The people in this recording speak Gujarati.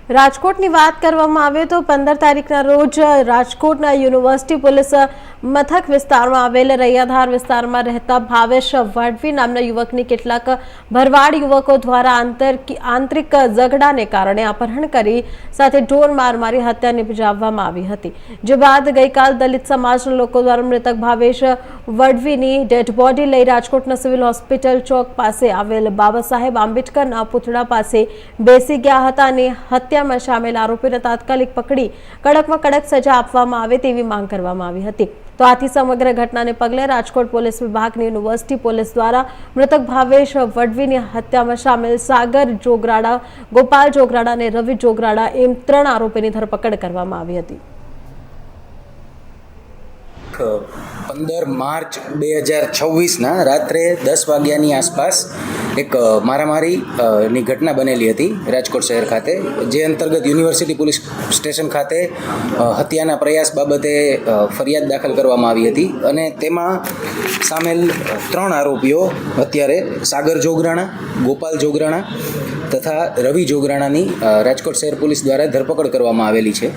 રાજકોટની વાત કરવામાં આવે તો 15 તારીખના રોજ રાજકોટના યુનિવર્સિટી પોલીસ મથક વિસ્તારમાં આવેલ રૈયાધાર વિસ્તારમાં રહેતા ભાવેશ વડવી નામના યુવકની કેટલાક ભરવાડ યુવકો દ્વારા આંતરિક ઝઘડાને કારણે અપહરણ કરી સાથે ઢોર માર મારી હત્યા નિપજાવવામાં આવી હતી। જે બાદ ગઈકાલ દલિત સમાજના લોકો દ્વારા મૃતક ભાવેશ વડવીની ડેડ બોડી લઈ રાજકોટના સિવિલ હોસ્પિટલ ચોક પાસે આવેલ બાબા સાહેબ આંબેડકરના પુતળા પાસે બેસી ગયા હતા અને હત્યામાં સામેલ આરોપીને તાત્કાલિક પકડી કડકમાં કડક સજા આપવામાં આવે તેવી માંગ કરવામાં આવી હતી। તો આથી સમગ્ર ઘટનાને પગલે રાજકોટ પોલીસ વિભાગની યુનિવર્સિટી પોલીસ દ્વારા મૃતક ભાવેશ વડવીની હત્યામાં સામેલ સાગર જોગરાડા, ગોપાલ જોગરાડા અને રવિ જોગરાડા એમ 3 આરોપીની ધરપકડ કરવામાં આવી હતી। 15 માર્ચ 2026 રાત્રે 10 વાગ્યાની આસપાસ એક મારામારીની ઘટના બનેલી હતી રાજકોટ શહેર ખાતે, જે અંતર્ગત યુનિવર્સિટી પોલીસ સ્ટેશન ખાતે હત્યાના પ્રયાસ બાબતે ફરિયાદ દાખલ કરવામાં આવી હતી અને તેમાં સામેલ 3 આરોપીઓ અત્યારે સાગર જોગરાણા, ગોપાલ જોગરાણા તથા રવિ જોગરાણાની રાજકોટ શહેર પોલીસ દ્વારા ધરપકડ કરવામાં આવેલી છે।